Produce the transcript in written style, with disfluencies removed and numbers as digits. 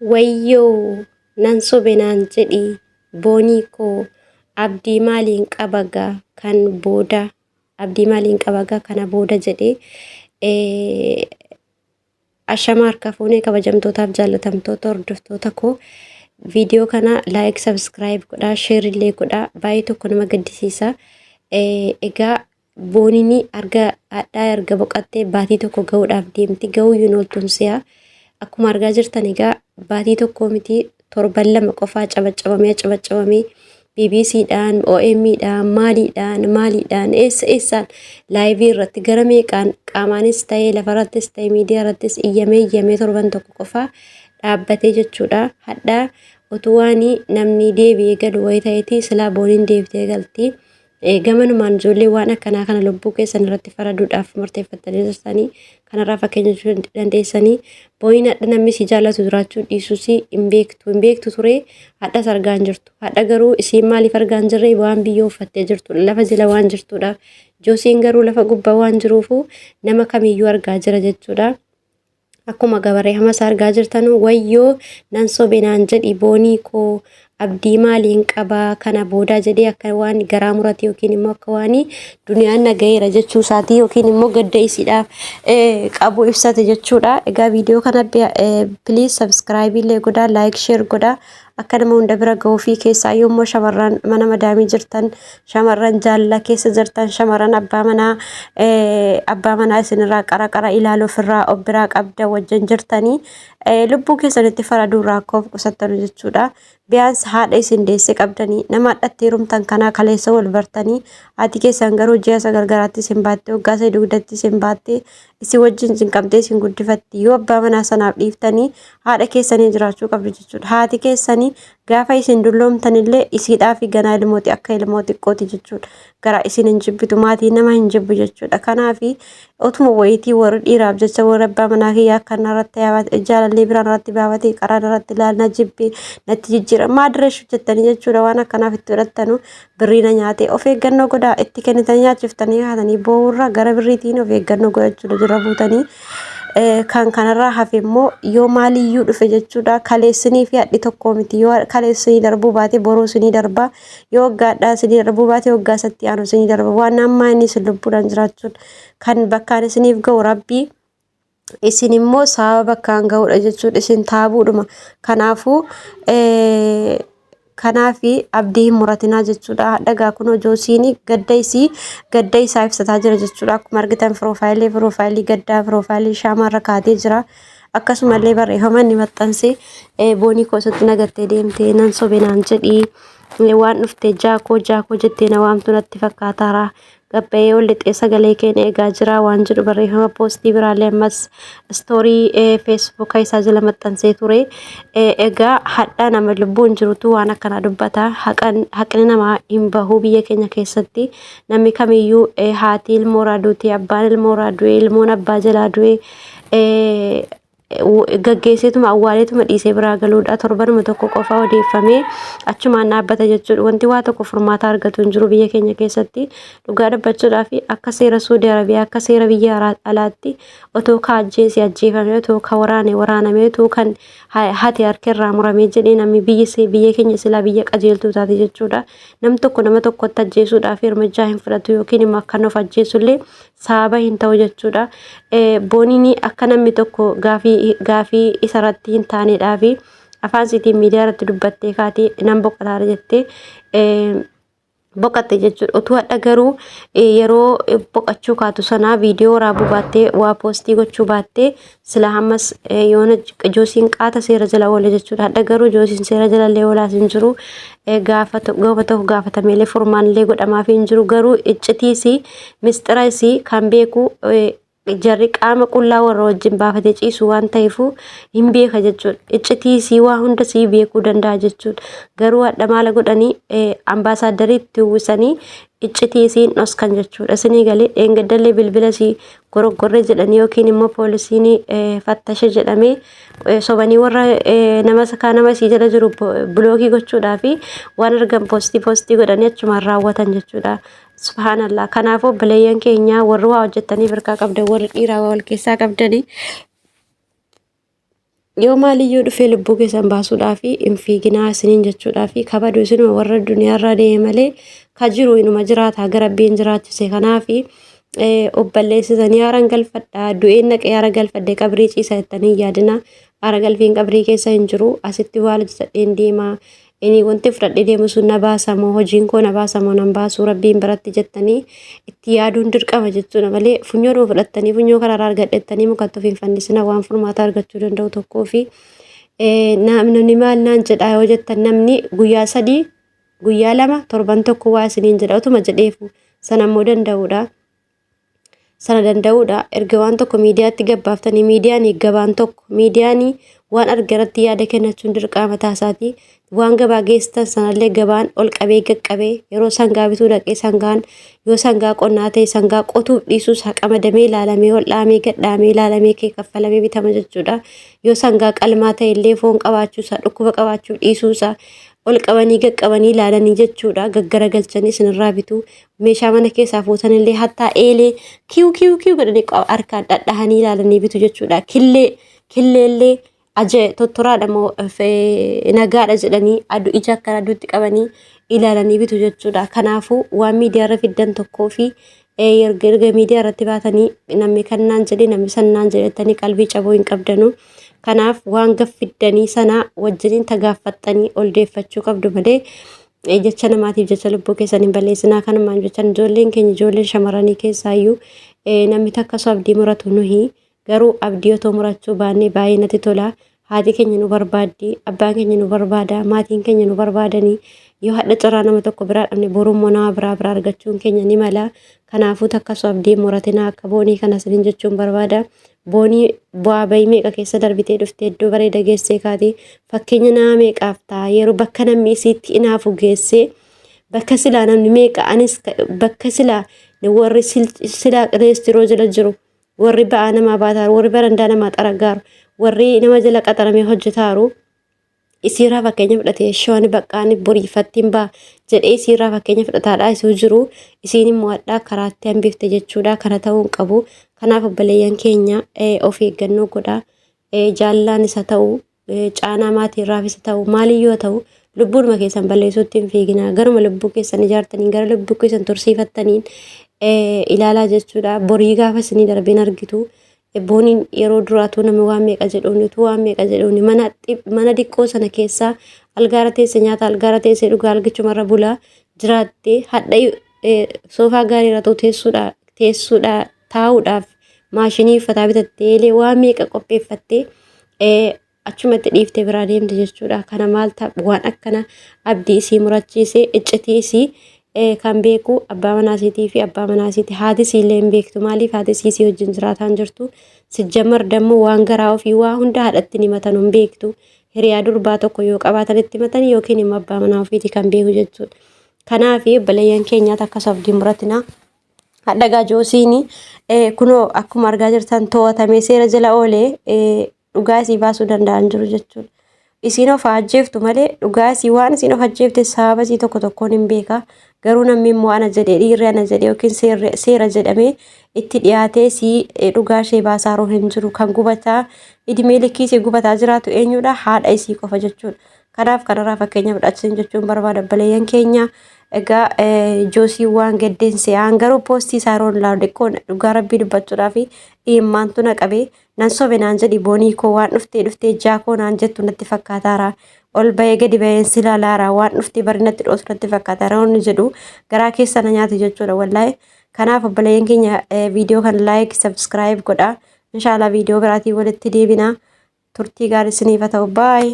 Wayyoo nan sobe naan jedhi boonii koo abdii maaliin qabagaa kan booda abdii maaliin qabagaa kana booda jedhee ashama harka fuunee kabajamtootaaf jaallatamtoota hordoftoota koo viidiyoo kana laayik sabskiraayib godhaa sheerillee godhaa baay'ee tokko nama gaddisiisa. Egaa boonini hadhaa erga boqattee baatii tokko ga'uudhaaf deemti ga'uu yuun ooltuun si'a. Akkuma argaa jirtan egaa baatii tokko miti torban lama qofaa cabacabamee BBCdhaan OM'dhaan maaliidhaan eessaan laayivii irratti gara meeqaan qaamaanis ta'ee lafarrattis ta'ee miidiyaa irrattis iyyamee torban tokko qofaa dhaabbatee jechuudha. Hadhaa utuu waan namni deebi'ee galu wayii ta'eeti silaa booniin deebitee galti. Gamanumaan ijoollee waan akkanaa kana lubbuu keessan irratti faraduudhaaf murteeffattanii jirtanii kanarraa fakkeenya dandeessanii booniin hadha namni si jaallatu jiraachuu dhiisuus hin beektu ture hadhas argaa hin jirtu. Hadha garuu isiin maaliif argaa hin jirre waan biyyoo uffattee jirtu lafa jala waan jirtuudhaaf Joosiin garuu lafa gubbaa waan jiruufu nama kamiyyuu argaa jira jechuudha. Akkuma gabaree hamas argaa jirtan wayyoo nan sobe naan jedhi boonii koo abdii maaliin qabaa kana booda jedhee akka waan garaa murate yookiin immoo akka waan duniyaan nagayeera jechuu isaati yookiin immoo gadda isiidhaaf qabu ibsate jechuudha. Egaa viidiyoo kana please subscribe illee godhaa like share godhaa akka nama hunda bira ga'uu fi keessaa yommuu shamarran mana madaamii jirtan shamarran jaalala keessa jirtan shamarran abbaa manaa isinirraa qara ilaaluu ofirraa of biraa qabda wajjin jirtanii lubbuu keessanitti faraduurraa akka of qusattanu jechuudha. Biyyaans haadha isin deesse qabdanii nama hadhatti heerumtan kanaa kaleessa wal bartanii haati keessan garuu ji'a sagal garaatti isin baatte waggaa sadii dugdatti isin baatte isin wajjin cinqamtee isin guddifatti yoo abbaa manaa sanaaf dhiiftanii haadha keessanii jiraachuu qabdu jechuudha. Haati keessanii gaafa isin dulloomtanillee isiidhaaf ganaa ilmooti akka ilmoo xiqqooti jechuudha. Gara isin hin jibbitu maatii nama hin jibbu jechuudha. Kanaafi utuma wayitii warri dhiiraaf jecha warri abbaa manaa kiyyaa akka narratti jaalallee biraan irratti baafatee qaraan irratti ilaalna jibbee natti jijjiira maadireeshu jettanii jechuudha. Waan akkanaaf itti godhattanu birriina nyaatee of eeggannoo godhaa itti kennitanii nyaachiftanii haatanii boo'urra gara birriitiin of eeggannoo godhachuudha jira buutanii. Kan kanarraa hafe immoo yoo maaliyyuu dhufe jechuudha kaleessinii fi hadhi tokko miti yoo kaleessinii darbuu baate boruu sinii darba yoo waggaadhaa sinii darbuu baate waggaa satti aanu sinii darba waan ammaa inni isin lubbuudhaan jiraachuun kan bakkaan isiniif ga'u rabbii isin immoo sababa bakkaan ga'uudha jechuudha isin taabuudhuma kanaafuu kanaafi abdii hin muratinaa jechuudha. Dhagaa kun Joosiin gadda isaa ibsataa jira jechuudha. Akkuma argitan piroofaayilii gaddaa piroofaayilii shaamarra kaatee jira. Akkasumallee barreeffama inni maxxanse boonii koosatti nagattee deemtee nan sobe naan jedhi waan dhuftee jaakoo jettee na waamtu natti fakkaataara. Gabbayee ol lixee sagalee keenya eegaa jira waan jedhu barreeffama poostii biraallee ammas istoorii feesbuuka isaa jala maxxansee ture. Egaa hadhaa nama lubbuun jirutu waan akkanaa dubbata. Haqni namaa hin bahu biyya keenya keessatti namni kamiyyuu haati ilmoo irraa duute abbaan ilmoo irraa du'e ilmoon abbaa jalaa du'e gaggeessituma awwaaleetuma dhiisee biraa galuudha. Torbanuma tokko qofa odeeffamee achumaan dhaabbata jechuudha. Wanti waa tokko furmaata argatu hin jiru biyya keenya keessatti dhugaa dubbachuudhaaf akka seera Suudii Arabiyaa akka seera biyya alaatti otoo kaajjeesii ajjeefamee otoo ka waraanamee otoo kan hati harkarraa muramee jedhee namni biyya keenya silaa biyya qajeeltuu taate jechuudha. Nam tokko nama tokkotti ajjeesuudhaaf hirmajaa hin fudhatu yookiin immoo akka nuuf ajjeesullee sababa hin ta'u jechuudha. Booniin akka namni tokko gaafii isarratti hin taanedhaa fi afaan isiitiin miidiyaa irratti dubbattee kaatee nan boqotaara jettee boqatte jechuudha. Utuu hadha garuu yeroo boqachuu kaatu sanaa viidiyoo waraabuu baattee waa poostii gochuu baattee sila hammas yoona Joosiin qaata seera jala oole jechuudha. Hadha garuu Joosiin seera jala illee oolaas hin jiru. Gaafa tokko gaafatameelee furmaanillee godhamaaf hin jiru garuu iccitiisii mistira isii kan beeku jarri qaama qullaa warra wajjin baafatee ciisu waan ta'eefu hin beeka jechuudha. Iccitiisii waa hunda sii beekuu danda'a jechuudha. Garuu hadha maala godhanii ambaasaaddariitti uwwisanii iccitiisiin dhoskan jechuudha. Isinii galee dheengaddallee bilbila sii gorogorree jedhanii yookiin immoo poolisiin fattashe jedhamee sobanii warra nama sii jala jiru bilookii gochuudhaa fi waan argan poostii godhanii achumaan raawwatan jechuudha. Subhanallah. Kanaafuu bileeyyan keenya warri waa hojjettanii birkaa qabdan warri dhiiraa wal keessaa qabdanii yoo maaliyyuu dhufee lubbuu keessan baasuudhaaf hin fiiginaa isiniin jechuudhaaf kabadu isinuma warra duniyaarraa deeme malee ka jiru inuma jiraata gara rabbiin jiraachise kanaaf obballeessitanii haara galfadhaa du'een naqee haara galfadhee qabrii ciisa jettanii yaadina haara galfiin qabrii keessa hin jiru asitti waa lajjadheen deemaa inni wanti fudhadhee deemu sun na baasamoo hojiin koo na baasamoo nan baasuu rabbiin biratti jettanii itti yaaduun dirqama jechuudha malee funyoodhuma fudhattanii funyoo kararaa argadhettanii mukatti ofiin fannisina waan furmaata argachuu danda'u tokkoo fi namni maal naan jedhaa yoo jettan namni guyyaa 3 guyyaa 2 torban tokko waa isiniin jedha utuma jedheefu sanammoo sana danda'uudha erga waan tokko miidiyaatti gabbaaftanii miidiyaan gabaan tokko miidiyaan waan argaratti yaada kennachuun dirqama taasaati waan gabaa geessan sanallee gabaan ol qabee gaqqabee yeroo sangaa bituu dhaqee sangaan yoo sangaa qonnaa ta'e sangaa qotuuf dhiisuus haqamadamee ilaalamee ol dhaamee gadhaamee ilaalamee kee kaffalamee bitama jechuudha yoo sangaa qalmaa ta'e illee foon qabaachuusaa dhukkuba qabaachuuf dhiisuusaa ol qabanii gaqqabanii ilaalanii jechuudha gaggaragalchanii isinirraa bitu meeshaa mana keessaa fuutanillee hattaa eelee kiu godhanii harkaan dhadhahanii ilaalanii bitu jechuudha killeellee aje tottoraadha moo nagaadha jedhanii adu ija akka aduutti qabanii ilaalanii bitu jechuudha kanaafuu waan miidiyaarra fiddan tokkoo fi erga miidiyaa irratti baatanii namni kannaan jedhe namni sannaan jedhetanii qalbii cabuu hin qabdanu kanaaf waan gaffiddanii sana wajjiniin tagaaffattanii ol deeffachuu qabdu malee jecha namaatiif jecha lubbuu keessan hin balleessinaa kanumaan jechan ijoolleen keenya ijoolleen shamarranii keessaayyuu namni takka osoo abdii muratu nuhi garuu abdii otoo murachuu baannee baay'ee natti tola haati keenya nu barbaaddi abbaan keenya nu barbaada maatiin keenya nu barbaadanii yoo hadha carraa nama tokko biraa dhabne borummoo nama biraa argachuun keenya ni mala kanaafuu takka osoo abdii muratinaa akka boonii kana siniin jechuun barbaada boonii bu'aa bahii meeqa keessa darbitee dhuftee iddoo bareeda geessee kaatee fakkeenya nama meeqaaf ta'a yeroo bakka namni isiitti inaafu geessee bakka silaa namni meeqa anis bakka silaa warri silaa reestiroo jala jiru warri ba'aa namaa baataaru warri barandaa namaa xaragaaru warri nama jala qaxaramee hojjetaaru isiirraa fakkeenya fudhatee shooni baqqaani boriifattiin baa jedhee isiirraa fakkeenya fudhataadhaa isuu jiru isiin immoo addaa karaatti hambifte jechuudha kana ta'uu hin qabu kanaaf obboleeyyan keenya of eeggannoo godhaa jaallaan isa ta'u caanaa maatiirraaf isa ta'u maaliyyoo ta'u lubbuudhuma keessan balleessuutti hin fiiginaa garuma lubbuu keessan ijaartaniin gara lubbuu keessan tursiifattaniin ilaalaa jechuudha borii gaafa isinii darbeen argitu booniin yeroo duraatuu namni waan meeqa jedhuuni utuu waan meeqa jedhuuni mana diqqoo sana keessaa algaara teesse nyaata algaara teesse dhugaa argachumarra bulaa jiraattee hadha soofaa gaarii irra teessuudha taa'uudhaaf maashinii uffataa bitattee illee waan meeqa qopheeffattee achumatti dhiiftee biraa deemte jechuudha kana maal ta'a waan akkana abdii isii murachiisee iccitii isii kan beeku abbaa manaasiitii fi abbaa manaasiitii haati isiillee hin beektu maaliif haati isii wajjin jiraataan jirtu sijjamar dammoo waan garaa ofii waa hunda haadhatti ni matan hin beektu hiriyaa durbaa tokko yoo qabaatan itti matan yookiin immoo abbaa manaa ofiitii kan beeku jechuudha kanaaf obboleeyyan keenyaatti akkasuma abdii muratina hadha gajoosiini kunoo akkuma argaa jirtan to'atamee seera jala oolee dhugaa isii baasuu danda'an jiru jechuudha isiin of ajjeeftu malee dhugaa isii waan isiin of ajjeefte sababa isii tokko tokkoon hin beeka garuu namni immoo ana jedhee dhiirri ana jedhee yookiin seera jedhamee itti dhiyaatee isii dhugaa ishee baasaaru hin jiru kan gubataa idimee likkii isii gubataa jiraatu eenyudha haadha isii qofa jechuudha kanaaf kanarraa fakkeenya fudhachiisan jechuun barbaada obboleeyyan keenya egaa joosii waan gaddeense garuu poostii isaa yeroon ilaalu xiqqoon dhugaa rabbii dubbachuudhaa fi dhiimmaantu na qabee nan sobe naan jedhi boonii koo waan dhuftee jaakoo naan jettu natti fakkaataara ol bahee gadi baheen silaalaara waan dhuftee barinatti dhoosu natti fakkaataara onni jedhu garaa keessa na nyaate jechuudha wallahi kanaaf obboleeyyan keenya viidiyoo kan laayik sabskiraayib godhaa inshaallah viidiyoo biraatii walitti deebinaa turtii gaarii isiniif haa ta'u baay